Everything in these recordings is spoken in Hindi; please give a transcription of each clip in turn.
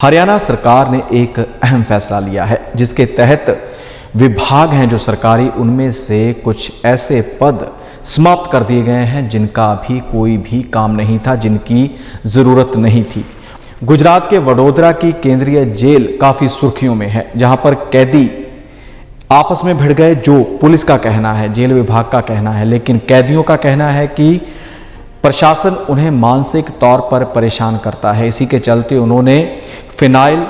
हरियाणा सरकार ने एक अहम फैसला लिया है जिसके तहत विभाग हैं जो सरकारी, उनमें से कुछ ऐसे पद समाप्त कर दिए गए हैं जिनका अभी कोई भी काम नहीं था, जिनकी ज़रूरत नहीं थी। गुजरात के वडोदरा की केंद्रीय जेल काफ़ी सुर्खियों में है, जहां पर कैदी आपस में भिड़ गए। जो पुलिस का कहना है, जेल विभाग का कहना है, लेकिन कैदियों का कहना है कि प्रशासन उन्हें मानसिक तौर पर परेशान करता है। इसी के चलते उन्होंने फिनाइल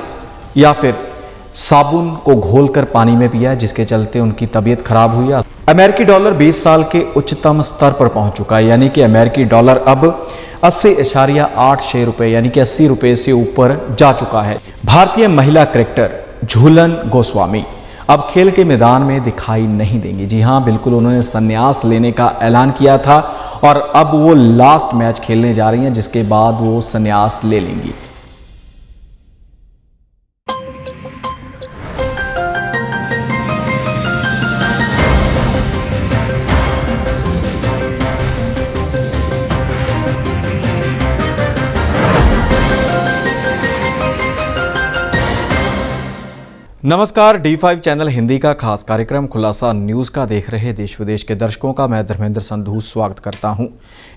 या फिर साबुन को घोलकर पानी में पिया, जिसके चलते उनकी तबीयत खराब हुई। अमेरिकी डॉलर 20 साल के उच्चतम स्तर पर पहुंच चुका है, यानी कि अमेरिकी डॉलर अब 80.86 रुपये यानी कि 80 रुपये से ऊपर जा चुका है। भारतीय महिला क्रिकेटर झूलन गोस्वामी अब खेल के मैदान में दिखाई नहीं देंगी। जी हाँ, बिल्कुल, उन्होंने संन्यास लेने का ऐलान किया था और अब वो लास्ट मैच खेलने जा रही हैं, जिसके बाद वो संन्यास ले लेंगी। नमस्कार, D5 चैनल हिंदी का खास कार्यक्रम खुलासा न्यूज़ का देख रहे देश विदेश के दर्शकों का मैं धर्मेंद्र संधू स्वागत करता हूं।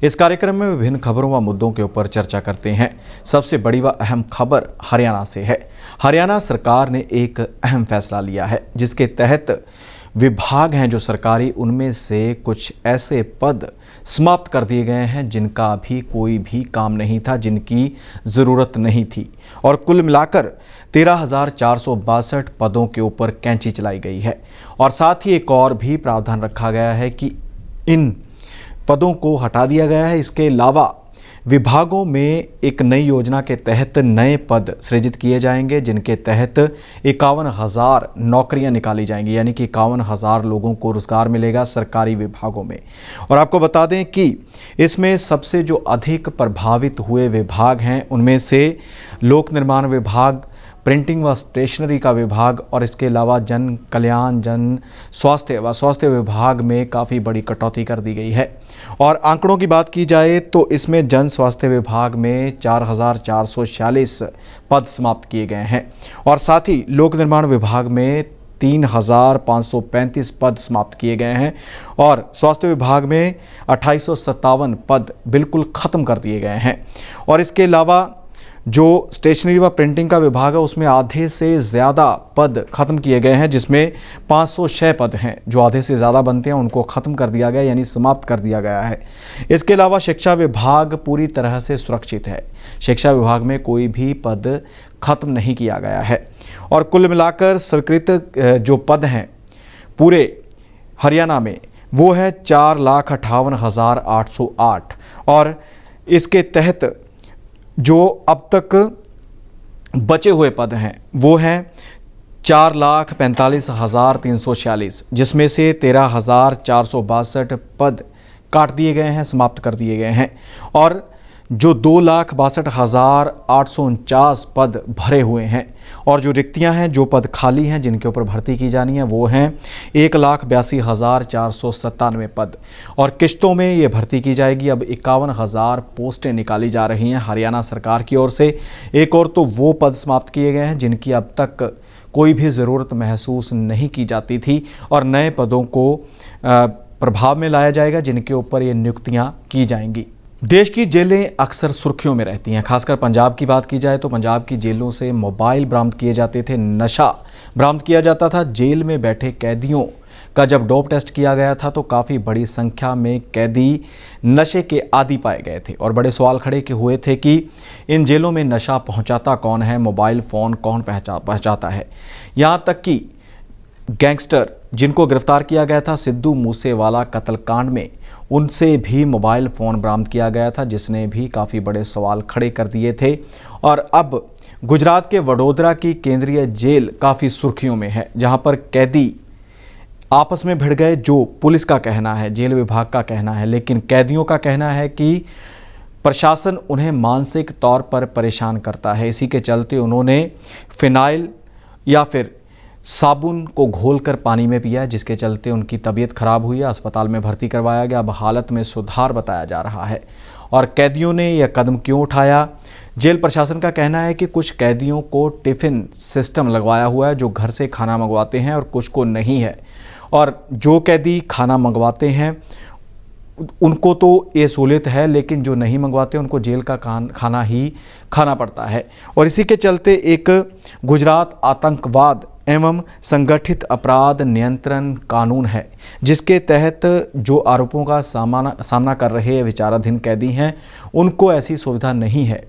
इस कार्यक्रम में विभिन्न खबरों व मुद्दों के ऊपर चर्चा करते हैं। सबसे बड़ी व अहम खबर हरियाणा से है। हरियाणा सरकार ने एक अहम फैसला लिया है जिसके तहत विभाग हैं जो सरकारी, उनमें से कुछ ऐसे पद समाप्त कर दिए गए हैं जिनका अभी कोई भी काम नहीं था, जिनकी ज़रूरत नहीं थी, और कुल मिलाकर 13,462 पदों के ऊपर कैंची चलाई गई है। और साथ ही एक और भी प्रावधान रखा गया है कि इन पदों को हटा दिया गया है। इसके अलावा विभागों में एक नई योजना के तहत नए पद सृजित किए जाएंगे, जिनके तहत 51,000 नौकरियां निकाली जाएंगी, यानी कि 51,000 लोगों को रोजगार मिलेगा सरकारी विभागों में। और आपको बता दें कि इसमें सबसे जो अधिक प्रभावित हुए विभाग हैं उनमें से लोक निर्माण विभाग, प्रिंटिंग व स्टेशनरी का विभाग और इसके अलावा जन कल्याण, जन स्वास्थ्य व स्वास्थ्य विभाग में काफ़ी बड़ी कटौती कर दी गई है। और आंकड़ों की बात की जाए तो इसमें जन स्वास्थ्य विभाग में 4,446 पद समाप्त किए गए हैं और साथ ही लोक निर्माण विभाग में 3,535 पद समाप्त किए गए हैं और स्वास्थ्य विभाग में 2857 पद बिल्कुल ख़त्म कर दिए गए हैं। और इसके अलावा जो स्टेशनरी व प्रिंटिंग का विभाग है उसमें आधे से ज़्यादा पद ख़त्म किए गए हैं, जिसमें 506 पद हैं जो आधे से ज़्यादा बनते हैं, उनको ख़त्म कर दिया गया, यानी समाप्त कर दिया गया है। इसके अलावा शिक्षा विभाग पूरी तरह से सुरक्षित है। शिक्षा विभाग में कोई भी पद ख़त्म नहीं किया गया है और कुल मिलाकर स्वीकृत जो पद हैं पूरे हरियाणा में वो है 4,58,808 और इसके तहत जो अब तक बचे हुए पद हैं वो हैं 4,45,346, जिसमें से 13,462 पद काट दिए गए हैं, समाप्त कर दिए गए हैं और जो 2,62,849 पद भरे हुए हैं और जो रिक्तियां हैं, जो पद खाली हैं जिनके ऊपर भर्ती की जानी है वो हैं 1,82,497 पद और किश्तों में ये भर्ती की जाएगी। अब 51,000 पोस्टें निकाली जा रही हैं हरियाणा सरकार की ओर से। एक और तो वो पद समाप्त किए गए हैं जिनकी अब तक कोई भी ज़रूरत महसूस नहीं की जाती थी और नए पदों को प्रभाव में लाया जाएगा जिनके ऊपर ये नियुक्तियाँ की जाएंगी। देश की जेलें अक्सर सुर्खियों में रहती हैं। खासकर पंजाब की बात की जाए तो पंजाब की जेलों से मोबाइल बरामद किए जाते थे, नशा बरामद किया जाता था। जेल में बैठे कैदियों का जब डोप टेस्ट किया गया था तो काफ़ी बड़ी संख्या में कैदी नशे के आदी पाए गए थे और बड़े सवाल खड़े हुए थे कि इन जेलों में नशा पहुंचाता कौन है, मोबाइल फ़ोन कौन पहुंचाता है। यहाँ तक कि गैंगस्टर जिनको गिरफ्तार किया गया था सिद्धू मूसेवाला कत्लकांड में, उनसे भी मोबाइल फ़ोन बरामद किया गया था, जिसने भी काफ़ी बड़े सवाल खड़े कर दिए थे। और अब गुजरात के वडोदरा की केंद्रीय जेल काफ़ी सुर्खियों में है, जहां पर कैदी आपस में भिड़ गए। जो पुलिस का कहना है, जेल विभाग का कहना है, लेकिन कैदियों का कहना है कि प्रशासन उन्हें मानसिक तौर पर परेशान करता है। इसी के चलते उन्होंने फिनाइल या फिर साबुन को घोलकर पानी में पिया, जिसके चलते उनकी तबीयत खराब हुई, अस्पताल में भर्ती करवाया गया। अब हालत में सुधार बताया जा रहा है। और कैदियों ने यह कदम क्यों उठाया, जेल प्रशासन का कहना है कि कुछ कैदियों को टिफ़िन सिस्टम लगवाया हुआ है जो घर से खाना मंगवाते हैं और कुछ को नहीं है। और जो कैदी खाना मंगवाते हैं उनको तो ये सहूलियत है, लेकिन जो नहीं मंगवाते उनको जेल का खाना ही खाना पड़ता है। और इसी के चलते एक गुजरात आतंकवाद एवं संगठित अपराध नियंत्रण कानून है, जिसके तहत जो आरोपों का सामना कर रहे विचाराधीन कैदी हैं उनको ऐसी सुविधा नहीं है।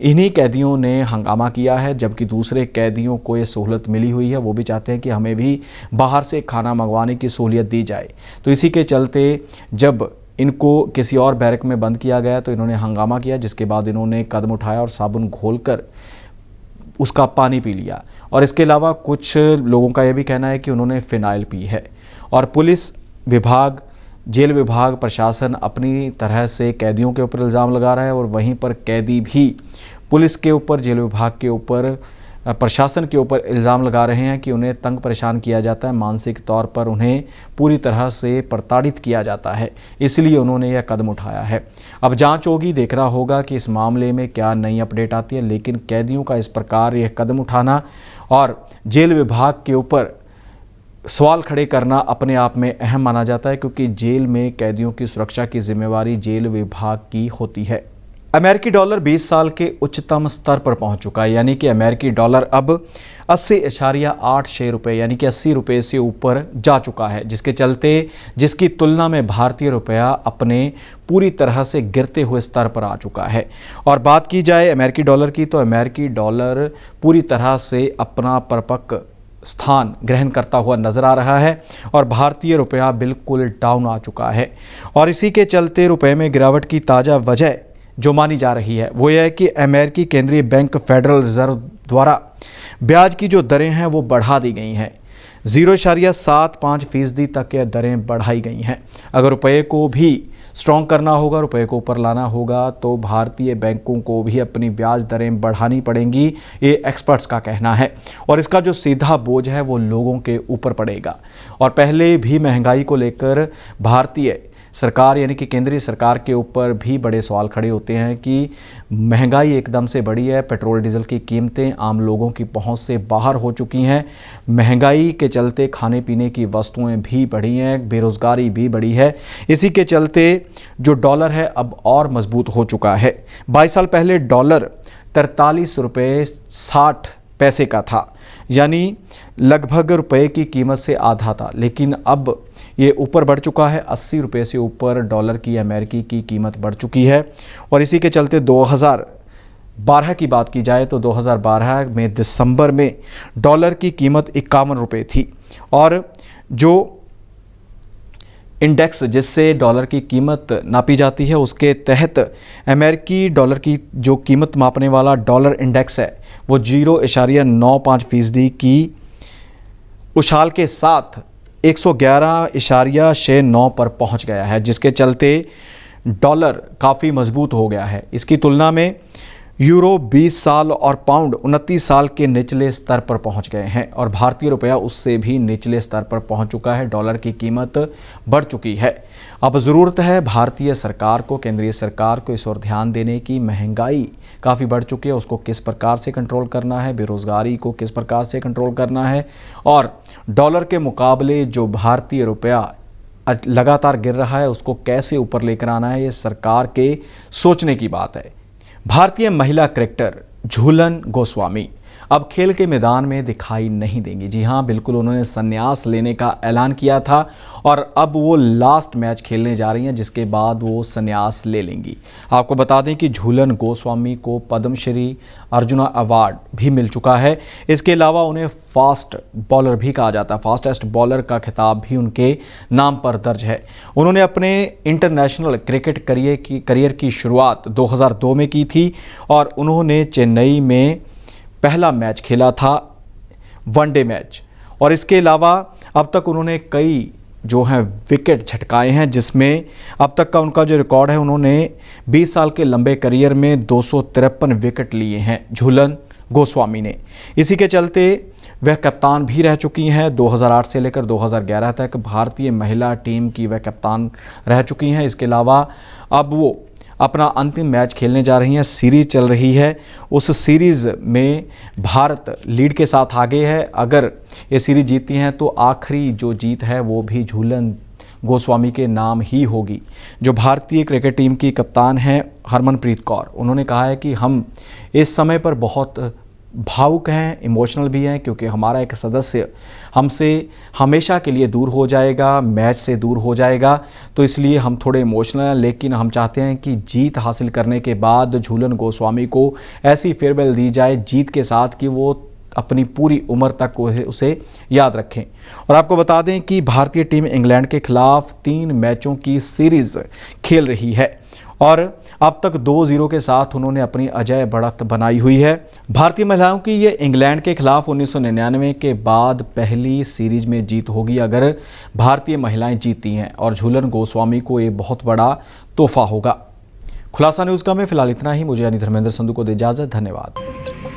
इन्हीं कैदियों ने हंगामा किया है, जबकि दूसरे कैदियों को ये सहूलत मिली हुई है। वो भी चाहते हैं कि हमें भी बाहर से खाना मंगवाने की सहूलियत दी जाए। तो इसी के चलते जब इनको किसी और बैरक में बंद किया गया तो इन्होंने हंगामा किया, जिसके बाद इन्होंने कदम उठाया और साबुन घोलकर उसका पानी पी लिया। और इसके अलावा कुछ लोगों का यह भी कहना है कि उन्होंने फिनाइल पी है। और पुलिस विभाग, जेल विभाग, प्रशासन अपनी तरह से कैदियों के ऊपर इल्ज़ाम लगा रहा है और वहीं पर कैदी भी पुलिस के ऊपर, जेल विभाग के ऊपर, प्रशासन के ऊपर इल्ज़ाम लगा रहे हैं कि उन्हें तंग परेशान किया जाता है, मानसिक तौर पर उन्हें पूरी तरह से प्रताड़ित किया जाता है। इसलिए उन्होंने यह कदम उठाया है। अब जांच होगी, देखना होगा कि इस मामले में क्या नई अपडेट आती है। लेकिन कैदियों का इस प्रकार यह कदम उठाना और जेल विभाग के ऊपर सवाल खड़े करना अपने आप में अहम माना जाता है, क्योंकि जेल में कैदियों की सुरक्षा की जिम्मेवारी जेल विभाग की होती है। अमेरिकी डॉलर 20 साल के उच्चतम स्तर पर पहुंच चुका है, यानी कि अमेरिकी डॉलर अब 80.86 रुपये यानी कि 80 रुपये से ऊपर जा चुका है, जिसकी तुलना में भारतीय रुपया अपने पूरी तरह से गिरते हुए स्तर पर आ चुका है। और बात की जाए अमेरिकी डॉलर की, तो अमेरिकी डॉलर पूरी तरह से अपना परिपक्व स्थान ग्रहण करता हुआ नजर आ रहा है और भारतीय रुपया बिल्कुल डाउन आ चुका है। और इसी के चलते रुपये में गिरावट की ताज़ा वजह जो मानी जा रही है वो यह है कि अमेरिकी केंद्रीय बैंक फेडरल रिजर्व द्वारा ब्याज की जो दरें हैं वो बढ़ा दी गई हैं। 0.75% तक ये दरें बढ़ाई गई हैं। अगर रुपये को भी स्ट्रॉन्ग करना होगा, रुपये को ऊपर लाना होगा, तो भारतीय बैंकों को भी अपनी ब्याज दरें बढ़ानी पड़ेंगी, ये एक्सपर्ट्स का कहना है। और इसका जो सीधा बोझ है वो लोगों के ऊपर पड़ेगा। और पहले भी महंगाई को लेकर भारतीय सरकार यानी कि केंद्रीय सरकार के ऊपर भी बड़े सवाल खड़े होते हैं कि महंगाई एकदम से बढ़ी है, पेट्रोल डीजल की कीमतें आम लोगों की पहुंच से बाहर हो चुकी हैं, महंगाई के चलते खाने पीने की वस्तुएं भी बढ़ी हैं, बेरोज़गारी भी बढ़ी है। इसी के चलते जो डॉलर है अब और मजबूत हो चुका है। 22 साल पहले डॉलर 43 रुपये 60 पैसे का था, यानी लगभग रुपए की कीमत से आधा था। लेकिन अब ये ऊपर बढ़ चुका है, 80 रुपये से ऊपर डॉलर की अमेरिकी की कीमत बढ़ चुकी है। और इसी के चलते 2012 की बात की जाए तो 2012 में दिसंबर में डॉलर की कीमत 51 रुपये थी। और जो इंडेक्स जिससे डॉलर की कीमत नापी जाती है उसके तहत अमेरिकी डॉलर की जो कीमत मापने वाला डॉलर इंडेक्स है वो 0.95% की उछाल के साथ 111.69 पर पहुंच गया है, जिसके चलते डॉलर काफ़ी मजबूत हो गया है। इसकी तुलना में यूरो 20 साल और पाउंड 29 साल के निचले स्तर पर पहुंच गए हैं और भारतीय रुपया उससे भी निचले स्तर पर पहुंच चुका है। डॉलर की कीमत बढ़ चुकी है। अब ज़रूरत है भारतीय सरकार को, केंद्रीय सरकार को इस ओर ध्यान देने की। महंगाई काफ़ी बढ़ चुकी है, उसको किस प्रकार से कंट्रोल करना है, बेरोज़गारी को किस प्रकार से कंट्रोल करना है, और डॉलर के मुकाबले जो भारतीय रुपया लगातार गिर रहा है उसको कैसे ऊपर लेकर आना है, ये सरकार के सोचने की बात है। भारतीय महिला क्रिकेटर झूलन गोस्वामी अब खेल के मैदान में दिखाई नहीं देंगी। जी हाँ, बिल्कुल, उन्होंने संन्यास लेने का ऐलान किया था और अब वो लास्ट मैच खेलने जा रही हैं, जिसके बाद वो संन्यास ले लेंगी। आपको बता दें कि झूलन गोस्वामी को पद्मश्री अर्जुना अवार्ड भी मिल चुका है। इसके अलावा उन्हें फास्ट बॉलर भी कहा जाता है, फास्टेस्ट बॉलर का खिताब भी उनके नाम पर दर्ज है। उन्होंने अपने इंटरनेशनल क्रिकेट करियर की शुरुआत 2002 में की थी और उन्होंने चेन्नई में पहला मैच खेला था, वनडे मैच। और इसके अलावा अब तक उन्होंने कई जो हैं विकेट झटकाए हैं, जिसमें अब तक का उनका जो रिकॉर्ड है, उन्होंने 20 साल के लंबे करियर में 253 विकेट लिए हैं झूलन गोस्वामी ने। इसी के चलते वह कप्तान भी रह चुकी हैं। 2008 से लेकर 2011 तक भारतीय महिला टीम की वह कप्तान रह चुकी हैं। इसके अलावा अब वो अपना अंतिम मैच खेलने जा रही हैं। सीरीज चल रही है, उस सीरीज़ में भारत लीड के साथ आगे है। अगर ये सीरीज जीतती हैं तो आखिरी जो जीत है वो भी झूलन गोस्वामी के नाम ही होगी। जो भारतीय क्रिकेट टीम की कप्तान हैं हरमनप्रीत कौर, उन्होंने कहा है कि हम इस समय पर बहुत भावुक हैं, इमोशनल भी हैं, क्योंकि हमारा एक सदस्य हमसे हमेशा के लिए दूर हो जाएगा, मैच से दूर हो जाएगा, तो इसलिए हम थोड़े इमोशनल हैं। लेकिन हम चाहते हैं कि जीत हासिल करने के बाद झूलन गोस्वामी को ऐसी फेयरवेल दी जाए जीत के साथ कि वो अपनी पूरी उम्र तक उसे याद रखें। और आपको बता दें कि भारतीय टीम इंग्लैंड के खिलाफ 3 मैचों की सीरीज खेल रही है और अब तक 2-0 के साथ उन्होंने अपनी अजेय बढ़त बनाई हुई है। भारतीय महिलाओं की ये इंग्लैंड के खिलाफ 1999 के बाद पहली सीरीज में जीत होगी अगर भारतीय महिलाएं जीतती हैं, और झूलन गोस्वामी को ये बहुत बड़ा तोहफा होगा। खुलासा न्यूज़ का में फिलहाल इतना ही। मुझे यानी धर्मेंद्र संधू को दे इजाज़त। धन्यवाद।